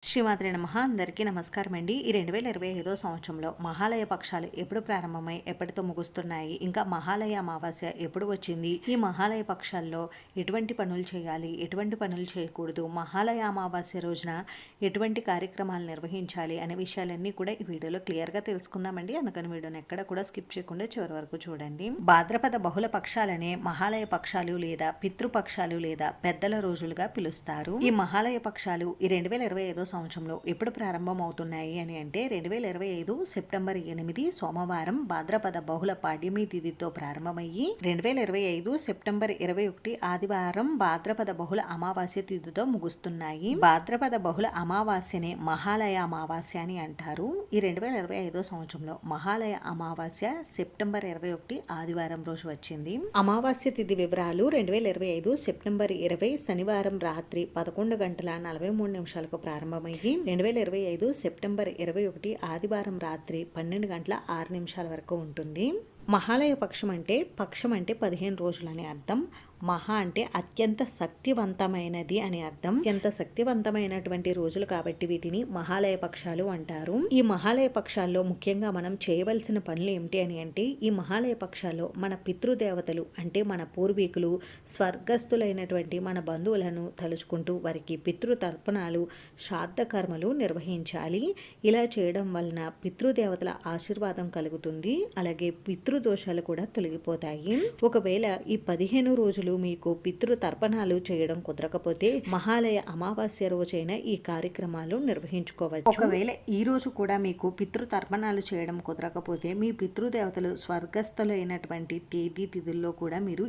శ్రీమాత్రే నమః. అందరికీ నమస్కారం అండి. ఈ 2025 సంవత్సరంలో మహాలయ పక్షాలు ఎప్పుడు ప్రారంభమై ఎప్పటితో ముగుస్తున్నాయి, ఇంకా మహాలయ అమావాస్య ఎప్పుడు వచ్చింది, ఈ మహాలయ పక్షాల్లో ఎటువంటి పనులు చేయాలి, ఎటువంటి పనులు చేయకూడదు, మహాలయ అమావాస్య రోజున ఎటువంటి కార్యక్రమాలు నిర్వహించాలి అనే విషయాలన్నీ కూడా ఈ వీడియోలో క్లియర్గా తెలుసుకుందామండి. అందుకని వీడియోని ఎక్కడ కూడా స్కిప్ చేయకుండా చివరి వరకు చూడండి. భాద్రపద బహుళ పక్షాలనే మహాలయ పక్షాలు లేదా పితృపక్షాలు లేదా పెద్దల రోజులుగా పిలుస్తారు. ఈ మహాలయ పక్షాలు ఈ 2025 సంవత్సరంలో ఎప్పుడు ప్రారంభమవుతున్నాయి అని అంటే 2025 సెప్టెంబర్ 8 సోమవారం భాద్రపద బహుళ పాడ్యమి తిథితో ప్రారంభమయ్యి 2025 సెప్టెంబర్ 21 ఆదివారం భాద్రపద బహుళ అమావాస్య తిథితో ముగుస్తున్నాయి. భాద్రపద బహుళ అమావాస్యనే మహాలయ అమావాస్య అని అంటారు. ఈ 2025 సంవత్సరంలో మహాలయ అమావాస్య సెప్టెంబర్ 21 ఆదివారం రోజు వచ్చింది. అమావాస్య తిథి వివరాలు 2025 సెప్టెంబర్ 20 శనివారం రాత్రి 11:43 ప్రారంభమయ్యి 2025 సెప్టెంబర్ 21 ఆదివారం రాత్రి 12:06 వరకు ఉంటుంది. మహాలయ పక్షం అంటే 15 రోజులని అర్థం. మహా అంటే అత్యంత శక్తివంతమైనది అని అర్థం. అత్యంత శక్తివంతమైనటువంటి రోజులు కాబట్టి వీటిని మహాలయ పక్షాలు అంటారు. ఈ మహాలయ పక్షాల్లో ముఖ్యంగా మనం చేయవలసిన పనులు ఏమిటి అని అంటే, ఈ మహాలయ పక్షాల్లో మన పితృదేవతలు అంటే మన పూర్వీకులు, స్వర్గస్థులైనటువంటి మన బంధువులను తలుచుకుంటూ వారికి పితృతర్పణాలు, శ్రాద్ధ కర్మలు నిర్వహించాలి. ఇలా చేయడం వలన పితృదేవతల ఆశీర్వాదం కలుగుతుంది. అలాగే పితృదోషాలు కూడా తొలగిపోతాయి. ఒకవేళ ఈ 15 రోజులు మీకు పితృ తర్పణాలు చేయడం కుదరకపోతే మహాలయ అమావాస్య రోజైన ఈ కార్యక్రమాలు నిర్వహించుకోవచ్చు. ఒకవేళ ఈ రోజు కూడా మీకు పితృ తర్పణాలు చేయడం కుదరకపోతే మీ పితృదేవతలు స్వర్గస్థులు అయినటువంటి తేదీ తిథుల్లో కూడా మీరు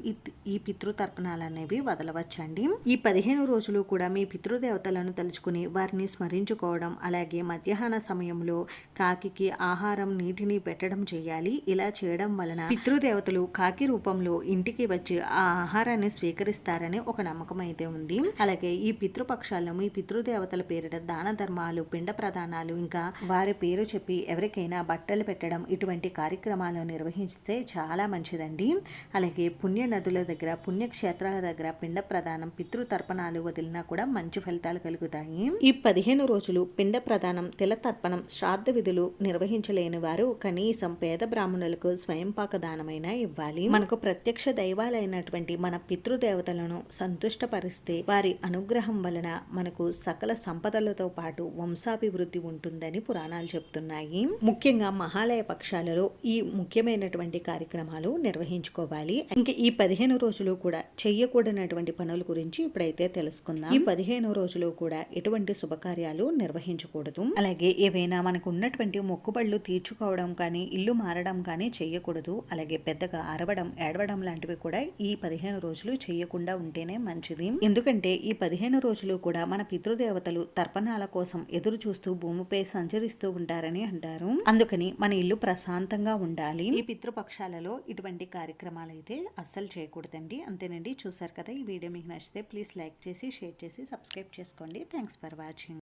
ఈ పితృ తర్పణాలు అనేవి వదలవచ్చండి. ఈ 15 రోజులు కూడా మీ పితృదేవతలను తలుచుకుని వారిని స్మరించుకోవడం, అలాగే మధ్యాహ్న సమయంలో కాకికి ఆహారం, నీటిని పెట్టడం చేయాలి. ఇలా చేయడం వలన పితృదేవతలు కాకి రూపంలో ఇంటికి వచ్చి ఆ ఆహారాన్ని స్వీకరిస్తారని ఒక నమ్మకం అయితే ఉంది. అలాగే ఈ పితృపక్షాల్లో మీ పితృదేవతల పేరిట దాన ధర్మాలు, పిండ ప్రదానాలు, ఇంకా వారి పేరు చెప్పి ఎవరికైనా బట్టలు పెట్టడం ఇటువంటి కార్యక్రమాలు నిర్వహిస్తే చాలా మంచిదండి. అలాగే పుణ్య నదుల దగ్గర, పుణ్యక్షేత్రాల దగ్గర పిండ ప్రదానం, పితృ తర్పణాలు వదిలినా కూడా మంచి ఫలితాలు కలుగుతాయి. ఈ 15 రోజులు పిండ ప్రదానం, తిల తర్పణం, శ్రాద్ధ విధులు నిర్వహించలేని వారు కనీసం పేద బ్రాహ్మణులకు స్వయంపాక దానమైన ఇవ్వాలి. మనకు ప్రత్యక్ష దైవాలైనటువంటి మన పితృదేవతలను సంతుష్టపరిస్తే వారి అనుగ్రహం వలన మనకు సకల సంపదలతో పాటు వంశాభివృద్ధి ఉంటుందని పురాణాలు చెప్తున్నాయి. ముఖ్యంగా మహాలయ పక్షాలలో ఈ ముఖ్యమైనటువంటి కార్యక్రమాలు నిర్వహించుకోవాలి. ఇంకా ఈ 15 రోజులు కూడా చెయ్యకూడనటువంటి పనుల గురించి ఇప్పుడైతే తెలుసుకుందాం. ఈ 15 రోజులు కూడా ఎటువంటి శుభకార్యాలు నిర్వహించకూడదు. అలాగే ఏవైనా మనకు ఉన్నటువంటి మొక్కుబళ్ళు తీర్చుకోవడం కానీ, ఇల్లు మారడం కానీ చెయ్యకూడదు. అలాగే పెద్దగా అరవడం, ఏడవడం లాంటివి కూడా ఈ 15 రోజులు చేయకుండా ఉంటేనే మంచిది. ఎందుకంటే ఈ 15 రోజులు కూడా మన పితృదేవతలు తర్పణాల కోసం ఎదురు చూస్తూ భూమిపై సంచరిస్తూ ఉంటారని అంటారు. అందుకని మన ఇల్లు ప్రశాంతంగా ఉండాలి. ఈ పితృపక్షాలలో ఇటువంటి కార్యక్రమాలు అయితే అస్సలు చేయకూడదండి. అంతేనండి. చూసారు కదా, ఈ వీడియో మీకు నచ్చితే ప్లీజ్ లైక్ చేసి, షేర్ చేసి, సబ్స్క్రైబ్ చేసుకోండి. Thanks for watching.